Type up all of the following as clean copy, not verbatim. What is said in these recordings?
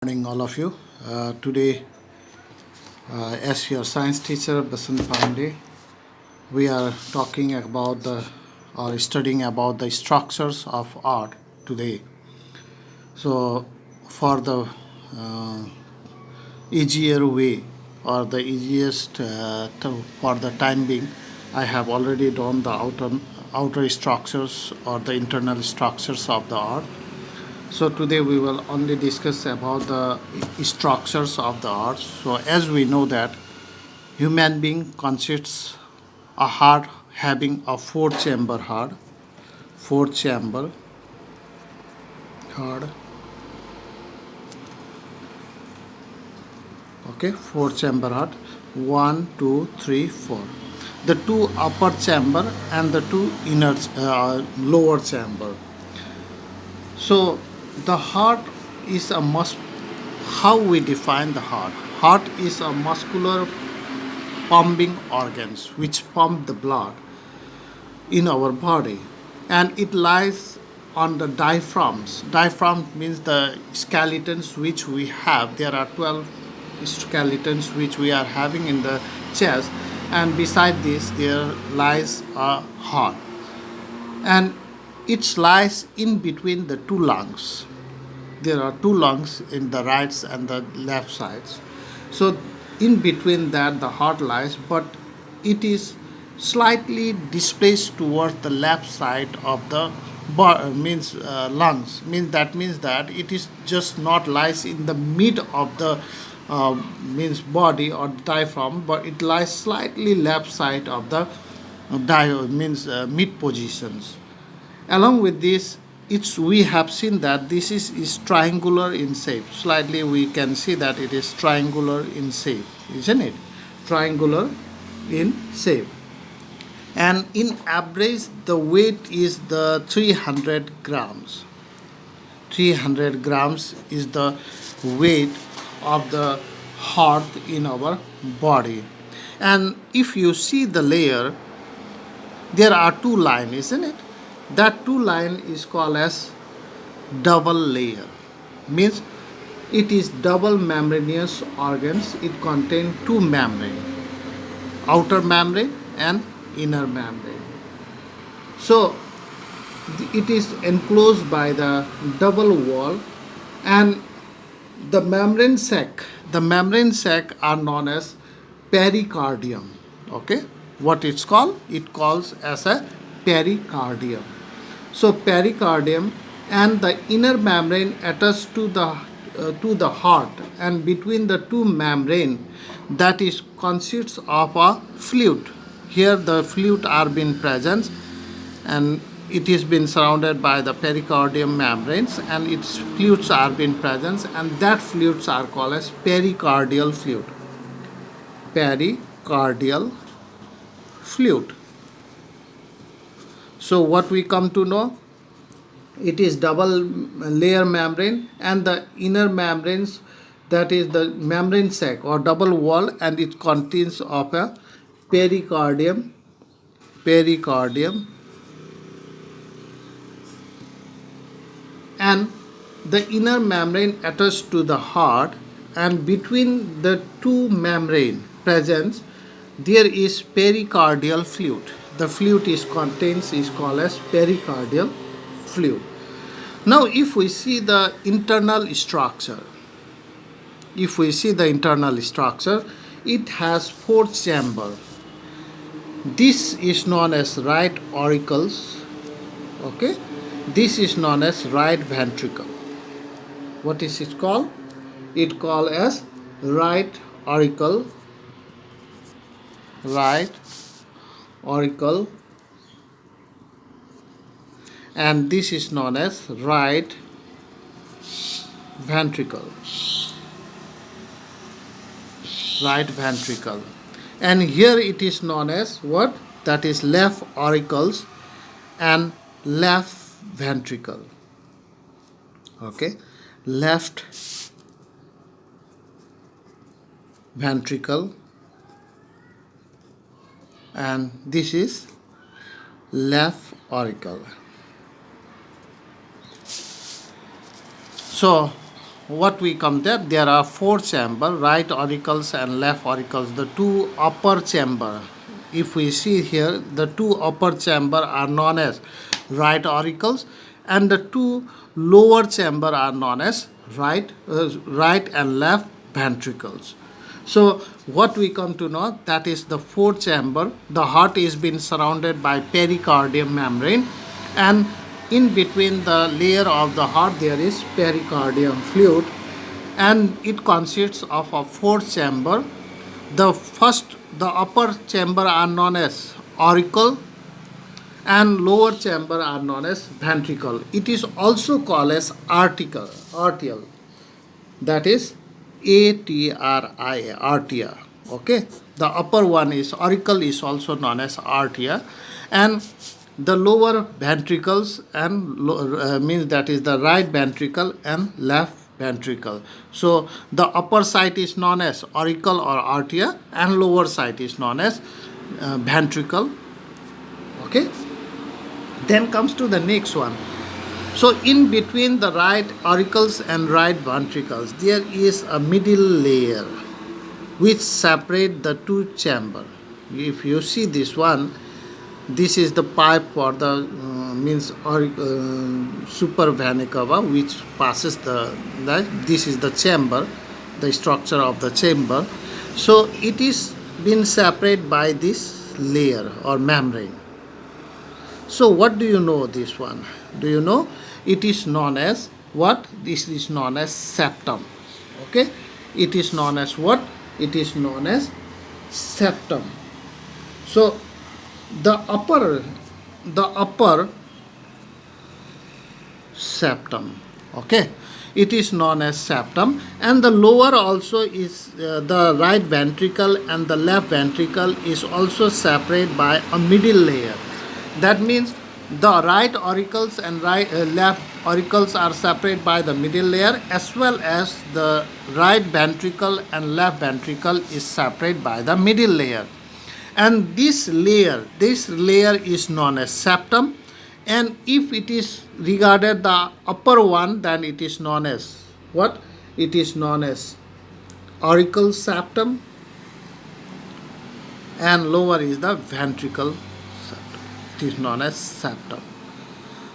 Morning, all of you. Today, as your science teacher, Basant Pandey, we are talking about the or studying about the structures of art today. So, for the uh, easier way or the easiest for the time being, I have already drawn the outer structures or the internal structures of the art. So today we will only discuss about the structures of the art. So as we know that human being consists a heart having a four chamber heart. Okay, four chamber heart. One, two, three, four. The two upper chamber and the two inner lower chamber. So the heart is a must. How we define the heart? Heart is a muscular pumping organs which pump the blood in our body, and it lies on the diaphragms. Diaphragm means the skeletons which we have. There are 12 skeletons which we are having in the chest, and beside this there lies a heart, and it lies in between the two lungs. There are two lungs in the right and the left sides. So in between that the heart lies, but it is slightly displaced towards the left side of the means lungs. Means that it is just not lies in the mid of the means body or diaphragm, but it lies slightly left side of the means mid positions. Along with this, it's we have seen that is triangular in shape. Slightly we can see that it is triangular in shape, isn't it? Triangular in shape. And in average, the weight is the 300 grams. 300 grams is the weight of the heart in our body. And if you see the layer, there are two lines, isn't it? That two line is called as double layer. Means it is double membranous organs. It contains two membrane, outer membrane and inner membrane. So it is enclosed by the double wall, and the membrane sac are known as pericardium. Okay, what it's called? It calls as a pericardium. So pericardium and the inner membrane attached to the heart, and between the two membrane, that is consists of a fluid. Here the fluid are being present, and it is been surrounded by the pericardium membranes, and its fluids are being present, and that fluids are called as pericardial fluid. Pericardial fluid. So what we come to know, it is double layer membrane, and the inner membranes, that is the membrane sac or double wall, and it contains of a pericardium, and the inner membrane attached to the heart, and between the two membrane presence there is pericardial fluid. The fluid is contains is called as pericardial fluid. Now if we see the internal structure, it has four chamber. This is known as right auricles. Okay, this is known as right ventricle. What is it called? It called as right auricle, right auricle, and this is known as right ventricle. Right ventricle. And here it is known as what? That is left auricles and left ventricle. Okay, left ventricle, and this is left auricle. So what we come there are four chamber, right auricles and left auricles, the two upper chamber. If we see here, the two upper chamber are known as right auricles, and the two lower chamber are known as right and left ventricles. So what we come to know, that is the fourth chamber. The heart is being surrounded by pericardium membrane, and in between the layer of the heart there is pericardium fluid, and it consists of a fourth chamber. The upper chamber are known as auricle, and lower chamber are known as ventricle. It is also called as arterial. That is arteria. Okay, the upper one is auricle, is also known as arteria, and the lower ventricles and means that is the right ventricle and left ventricle. So the upper side is known as auricle or arteria, and lower side is known as ventricle. Okay, then comes to the next one. So in between the right auricles and right ventricles, there is a middle layer which separate the two chamber. If you see this one, this is the pipe for the super vena cava, which passes this is the chamber, the structure of the chamber. So it is been separated by this layer or membrane. So what do you know this one? Do you know? It is known as what? This is known as septum. Okay? It is known as what? It is known as septum. So the upper septum. Okay? It is known as septum, and the lower also is the right ventricle and the left ventricle is also separated by a middle layer. That means the right auricles and left auricles are separated by the middle layer, as well as the right ventricle and left ventricle is separated by the middle layer. And this layer is known as septum, and if it is regarded the upper one, then it is known as what? It is known as auricle septum, and lower is the ventricle septum. It is known as septum.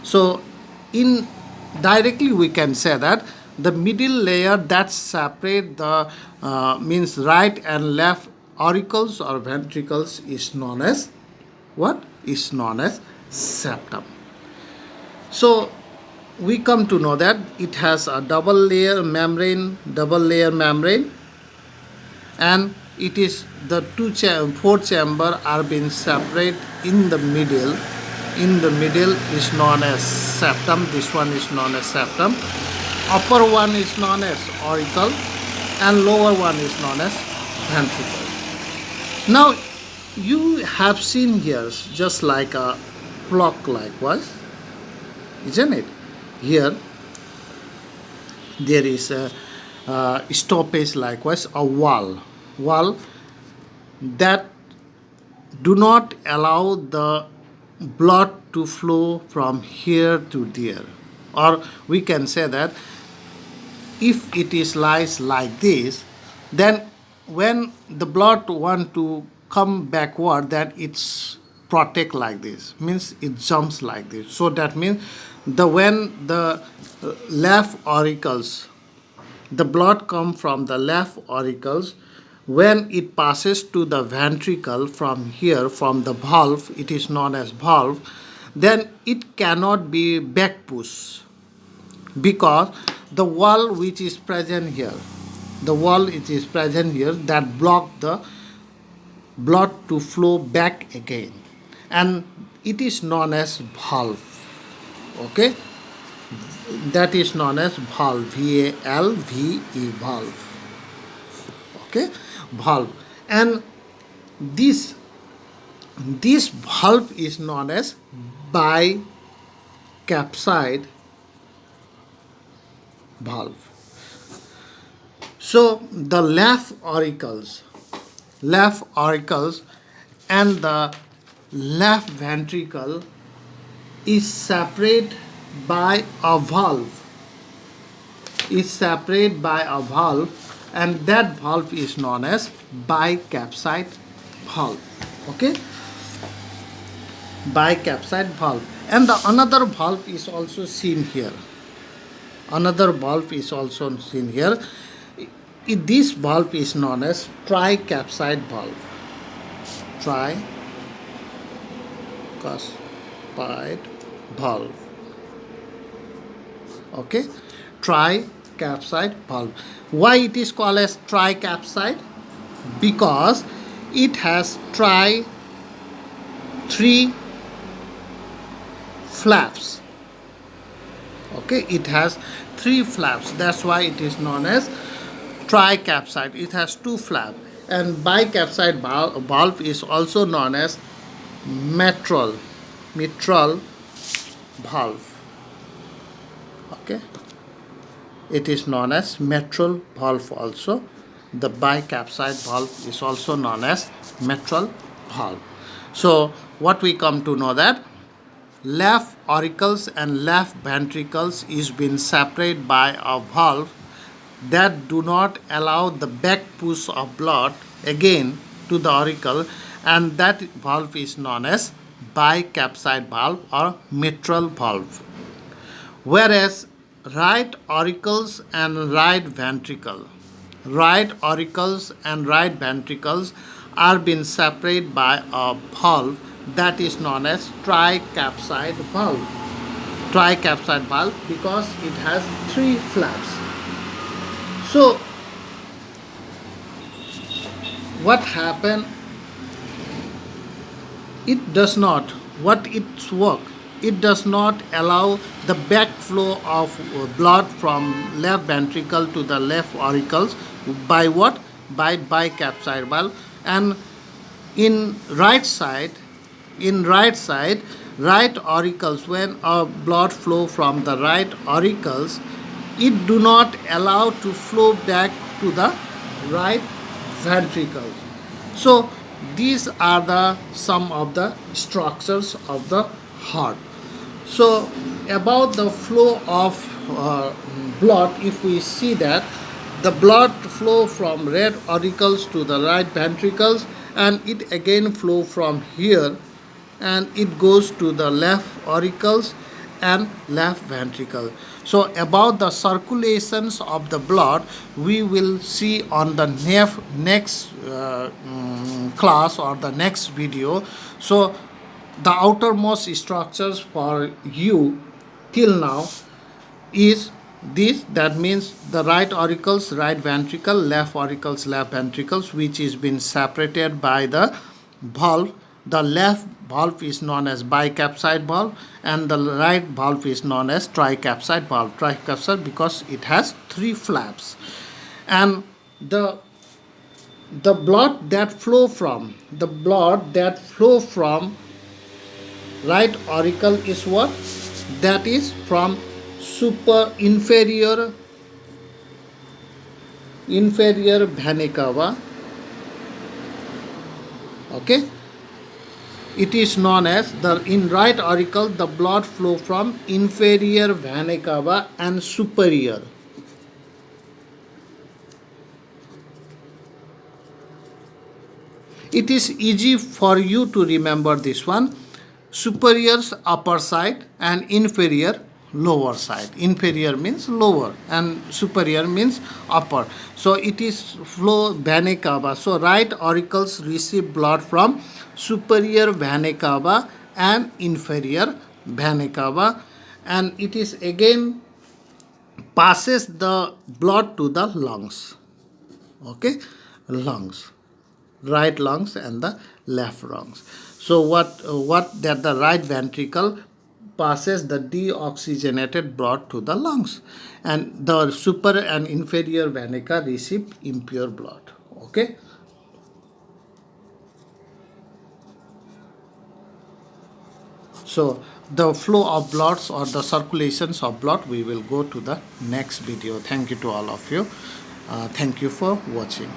So in directly we can say that the middle layer that separate the means right and left auricles or ventricles is known as what? Is known as septum. So we come to know that it has a double layer membrane, and it is the four chamber are being separate in the middle. In the middle is known as septum. This one is known as septum. Upper one is known as auricle, and lower one is known as ventricle. Now you have seen here just like a clock likewise, isn't it? Here there is a stoppage likewise, a wall that do not allow the blood to flow from here to there. Or we can say that if it is lies like this, then when the blood want to come backward, then it's protect like this, means it jumps like this. So that means when the left auricles, the blood come from the left auricles, when it passes to the ventricle from here, from the valve, it is known as valve, then it cannot be back push, because the wall which is present here, that block the blood to flow back again, and it is known as valve. Okay, that is known as valve, valve, valve. Okay, valve. And this valve is known as bicapside valve. So the left auricles and the left ventricle is separated by a valve. is separated by a valve, and that valve is known as bicapside valve. Okay, bicapside valve. And the another valve is also seen here. Another valve is also seen here. This valve is known as tricapside valve. Tricapside valve. Okay, tricapside valve. Why it is called as tricapside? Because it has three flaps. Okay, it has three flaps, that's why it is known as tricapside. It has two flaps. And bicapside valve is also known as mitral valve. Okay, it is known as mitral valve also. The bicapside valve is also known as mitral valve. So what we come to know that left auricles and left ventricles is been separated by a valve that do not allow the back push of blood again to the auricle, and that valve is known as bicapside valve or mitral valve. Whereas right auricles and right auricles and right ventricles are being separated by a valve that is known as tricapside valve. Tricapside valve because it has three flaps. So what happened? It does not. What its work? It does not allow the backflow of blood from left ventricle to the left auricles. By what? By bicapside valve. And in right side, right auricles, when blood flow from the right auricles, it do not allow to flow back to the right ventricle. So these are the some of the structures of the heart. So about the flow of blood, if we see that the blood flow from right auricles to the right ventricles, and it again flow from here and it goes to the left auricles and left ventricle. So about the circulations of the blood we will see on the next class or the next video. So the outermost structures for you till now is this, that means the right auricles, right ventricle, left auricles, left ventricles, which is been separated by the valve. The left valve is known as bicapside valve and the right valve is known as tricapside valve. Tricapside because it has three flaps. And the blood that flow from right auricle is what? That is from inferior vena cava. Okay, it is known as the in right auricle the blood flow from inferior vena cava and superior. It is easy for you to remember this one. Superior's upper side and inferior lower side. Inferior means lower and superior means upper. So it is flow vena cava. So right auricles receive blood from superior vena cava and inferior vena cava, and it is again passes the blood to the lungs. Okay, lungs, right lungs and the left lungs. So what that the right ventricle passes the deoxygenated blood to the lungs, and the super and inferior vena cava receive impure blood. Okay, so the flow of bloods or the circulations of blood we will go to the next video. Thank you to all of you. Thank you for watching.